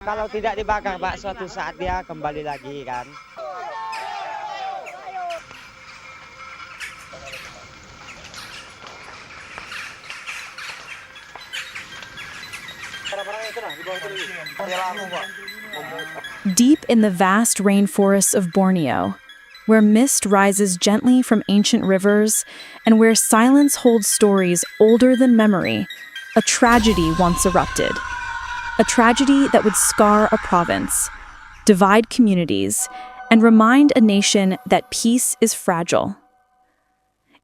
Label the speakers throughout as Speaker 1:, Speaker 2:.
Speaker 1: Kalau tidak dibakar, Pak, suatu saat dia kembali lagi kan.
Speaker 2: Deep in the vast rainforests of Borneo, where mist rises gently from ancient rivers and where silence holds stories older than memory, a tragedy once erupted. A tragedy that would scar a province, divide communities, and remind a nation that peace is fragile.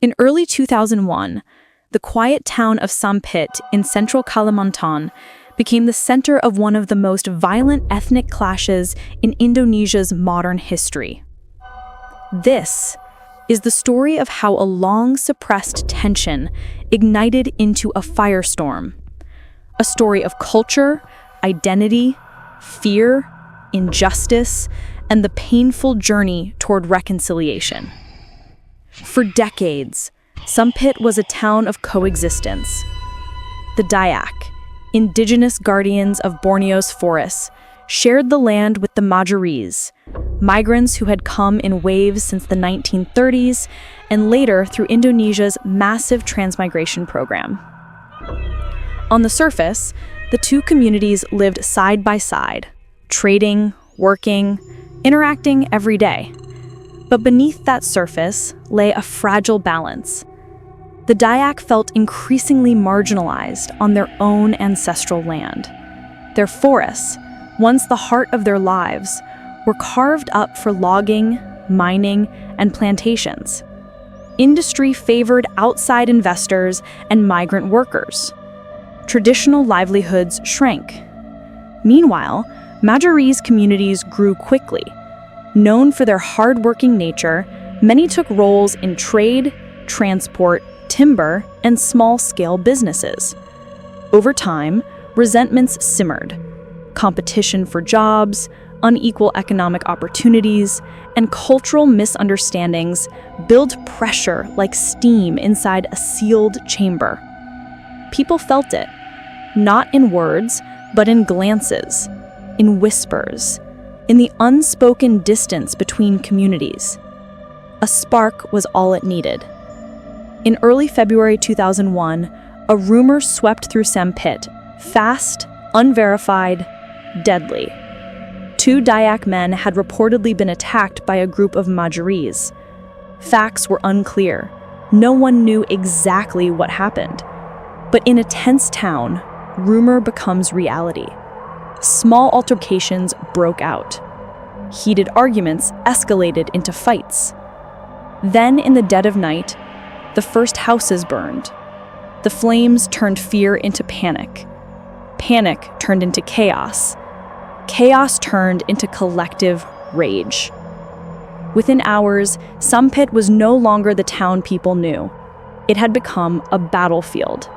Speaker 2: In early 2001, the quiet town of Sampit in central Kalimantan became the center of one of the most violent ethnic clashes in Indonesia's modern history. This is the story of how a long-suppressed tension ignited into a firestorm. A story of culture, identity, fear, injustice, and the painful journey toward reconciliation. For decades, Sampit was a town of coexistence. The Dayak, indigenous guardians of Borneo's forests, shared the land with the Madurese, migrants who had come in waves since the 1930s and later through Indonesia's massive transmigration program. On the surface, the two communities lived side by side, trading, working, interacting every day. But beneath that surface lay a fragile balance. The Dayak felt increasingly marginalized on their own ancestral land. Their forests, once the heart of their lives, were carved up for logging, mining, and plantations. Industry favored outside investors and migrant workers. Traditional livelihoods shrank. Meanwhile, Madurese communities grew quickly. Known for their hard-working nature, many took roles in trade, transport, timber, and small-scale businesses. Over time, resentments simmered. Competition for jobs, unequal economic opportunities, and cultural misunderstandings built pressure like steam inside a sealed chamber. People felt it, not in words, but in glances, in whispers, in the unspoken distance between communities. A spark was all it needed. In early February 2001, a rumor swept through Sampit, fast, unverified, deadly. 2 Dayak men had reportedly been attacked by a group of Madurese. Facts were unclear. No one knew exactly what happened. But in a tense town, rumor becomes reality. Small altercations broke out. Heated arguments escalated into fights. Then, in the dead of night, the first houses burned. The flames turned fear into panic. Panic turned into chaos. Chaos turned into collective rage. Within hours, Sampit was no longer the town people knew. It had become a battlefield.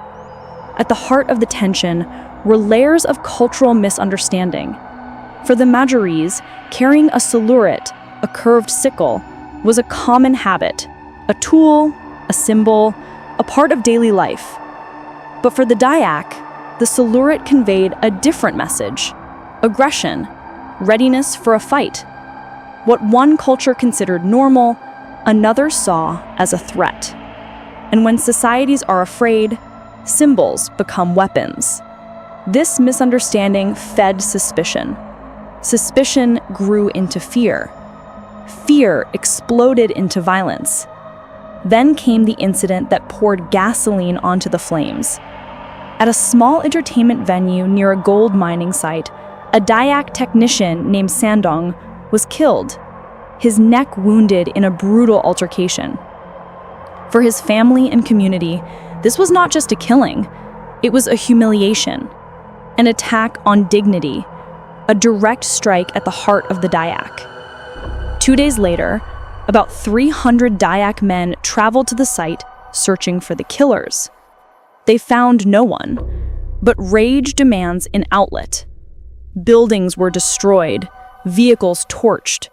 Speaker 2: At the heart of the tension were layers of cultural misunderstanding. For the Madurese, carrying a salurit, a curved sickle, was a common habit, a tool, a symbol, a part of daily life. But for the Dayak, the salurit conveyed a different message: aggression, readiness for a fight. What one culture considered normal, another saw as a threat. And when societies are afraid, symbols become weapons. This misunderstanding fed suspicion. Suspicion grew into fear. Fear exploded into violence. Then came the incident that poured gasoline onto the flames. At a small entertainment venue near a gold mining site, a Dayak technician named Sandong was killed, his neck wounded in a brutal altercation. For his family and community, this was not just a killing, it was a humiliation, an attack on dignity, a direct strike at the heart of the Dayak. 2 days later, about 300 Dayak men traveled to the site searching for the killers. They found no one, but rage demands an outlet. Buildings were destroyed, vehicles torched.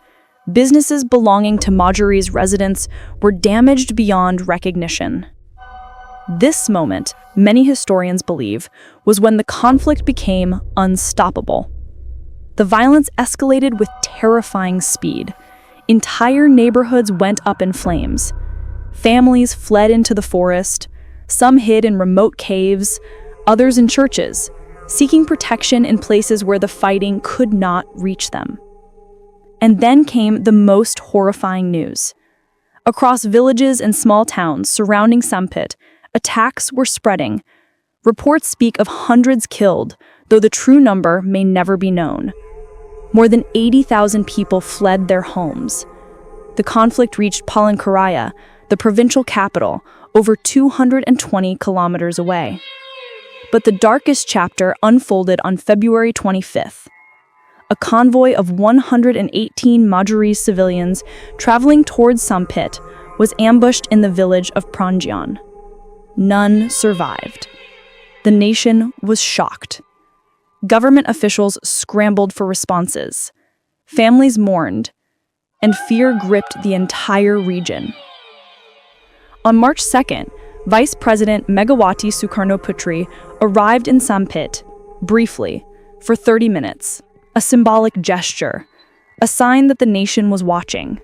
Speaker 2: Businesses belonging to Madurese residents were damaged beyond recognition. This moment, many historians believe, was when the conflict became unstoppable. The violence escalated with terrifying speed. Entire neighborhoods went up in flames. Families fled into the forest, some hid in remote caves, others in churches, seeking protection in places where the fighting could not reach them. And then came the most horrifying news. Across villages and small towns surrounding Sampit, attacks were spreading. Reports speak of hundreds killed, though the true number may never be known. More than 80,000 people fled their homes. The conflict reached Palangkaraya, the provincial capital, over 220 kilometers away. But the darkest chapter unfolded on February 25th. A convoy of 118 Madurese civilians traveling towards Sampit was ambushed in the village of Pranjian. None survived. The nation was shocked. Government officials scrambled for responses. Families mourned, and fear gripped the entire region. On March 2nd, Vice President Megawati Sukarnoputri arrived in Sampit, briefly, for 30 minutes, a symbolic gesture, a sign that the nation was watching.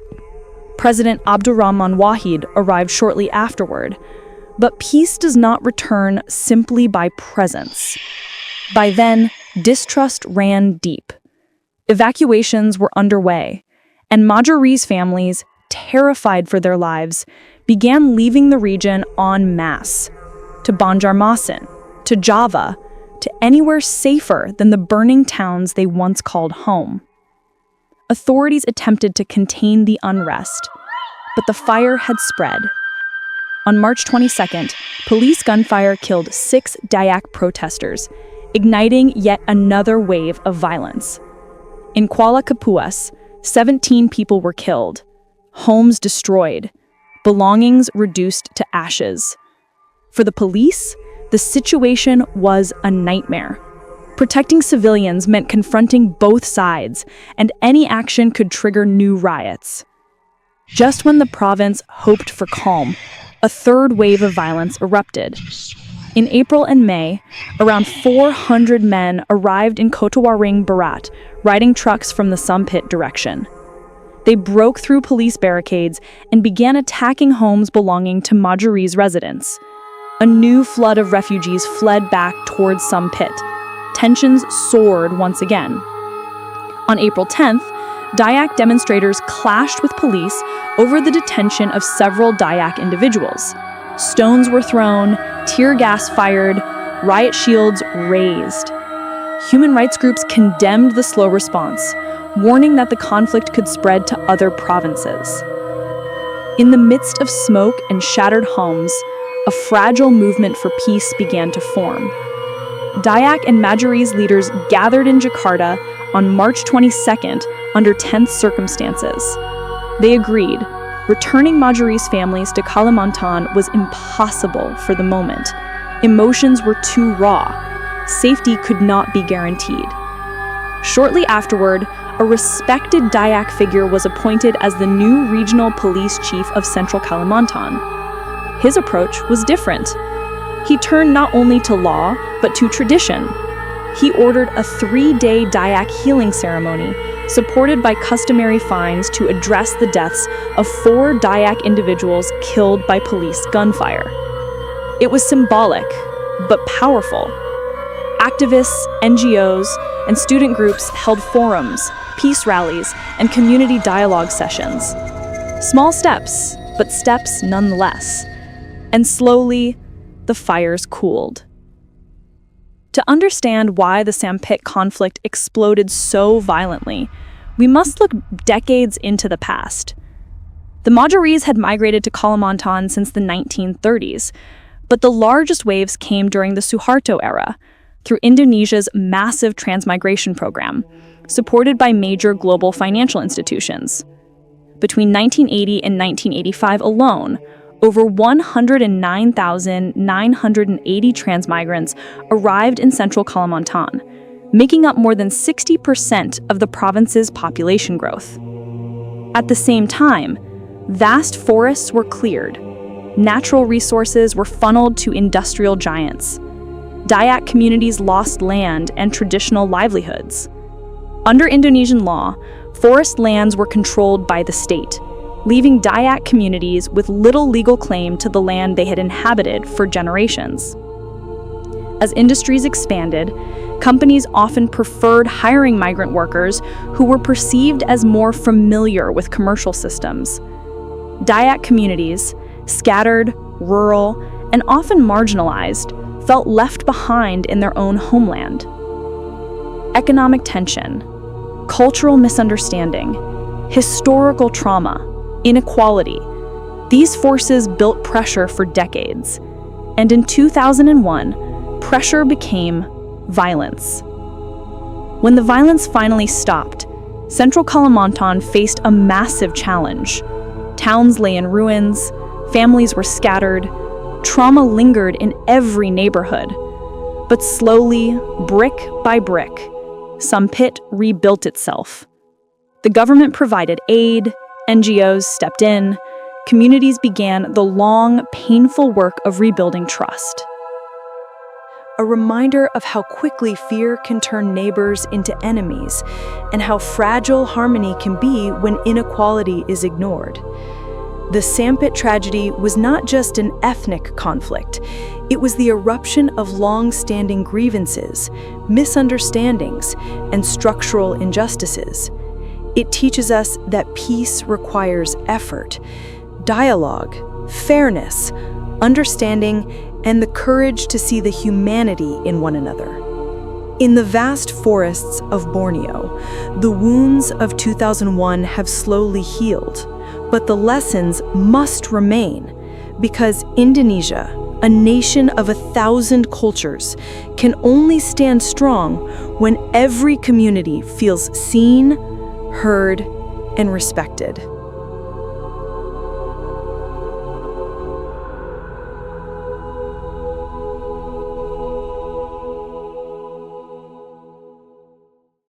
Speaker 2: President Abdurrahman Wahid arrived shortly afterward, but peace does not return simply by presence. By then, distrust ran deep. Evacuations were underway, and Madurese families, terrified for their lives, began leaving the region en masse, to Banjarmasin, to Java, to anywhere safer than the burning towns they once called home. Authorities attempted to contain the unrest, but the fire had spread. On March 22nd, police gunfire killed 6 Dayak protesters, igniting yet another wave of violence. In Kuala Kapuas, 17 people were killed, homes destroyed, belongings reduced to ashes. For the police, the situation was a nightmare. Protecting civilians meant confronting both sides, and any action could trigger new riots. Just when the province hoped for calm, a third wave of violence erupted. In April and May, around 400 men arrived in Kotawaring Barat, riding trucks from the Sampit direction. They broke through police barricades and began attacking homes belonging to Madurese residents. A new flood of refugees fled back towards Sampit. Tensions soared once again. On April 10th, Dayak demonstrators clashed with police over the detention of several Dayak individuals. Stones were thrown, tear gas fired, riot shields raised. Human rights groups condemned the slow response, warning that the conflict could spread to other provinces. In the midst of smoke and shattered homes, a fragile movement for peace began to form. Dayak and Madurese leaders gathered in Jakarta on March 22nd under tense circumstances. They agreed, returning Madurese families to Kalimantan was impossible for the moment. Emotions were too raw. Safety could not be guaranteed. Shortly afterward, a respected Dayak figure was appointed as the new regional police chief of Central Kalimantan. His approach was different. He turned not only to law, but to tradition. He ordered a 3-day Dayak healing ceremony, supported by customary fines to address the deaths of 4 Dayak individuals killed by police gunfire. It was symbolic, but powerful. Activists, NGOs, and student groups held forums, peace rallies, and community dialogue sessions. Small steps, but steps nonetheless. And slowly, the fires cooled. To understand why the Sampit conflict exploded so violently, we must look decades into the past. The Madurese had migrated to Kalimantan since the 1930s, but the largest waves came during the Suharto era, through Indonesia's massive transmigration program, supported by major global financial institutions. Between 1980 and 1985 alone, over 109,980 transmigrants arrived in central Kalimantan, making up more than 60% of the province's population growth. At the same time, vast forests were cleared. Natural resources were funneled to industrial giants. Dayak communities lost land and traditional livelihoods. Under Indonesian law, forest lands were controlled by the state, leaving Dayak communities with little legal claim to the land they had inhabited for generations. As industries expanded, companies often preferred hiring migrant workers who were perceived as more familiar with commercial systems. Dayak communities, scattered, rural, and often marginalized, felt left behind in their own homeland. Economic tension, cultural misunderstanding, historical trauma, inequality, these forces built pressure for decades. And in 2001, pressure became violence. When the violence finally stopped, central Kalimantan faced a massive challenge. Towns lay in ruins, families were scattered, trauma lingered in every neighborhood. But slowly, brick by brick, Sampit rebuilt itself. The government provided aid, NGOs stepped in, communities began the long, painful work of rebuilding trust. A reminder of how quickly fear can turn neighbors into enemies, and how fragile harmony can be when inequality is ignored. The Sampit tragedy was not just an ethnic conflict, it was the eruption of long-standing grievances, misunderstandings, and structural injustices. It teaches us that peace requires effort, dialogue, fairness, understanding, and the courage to see the humanity in one another. In the vast forests of Borneo, the wounds of 2001 have slowly healed, but the lessons must remain because Indonesia, a nation of 1,000 cultures, can only stand strong when every community feels seen, heard, and respected.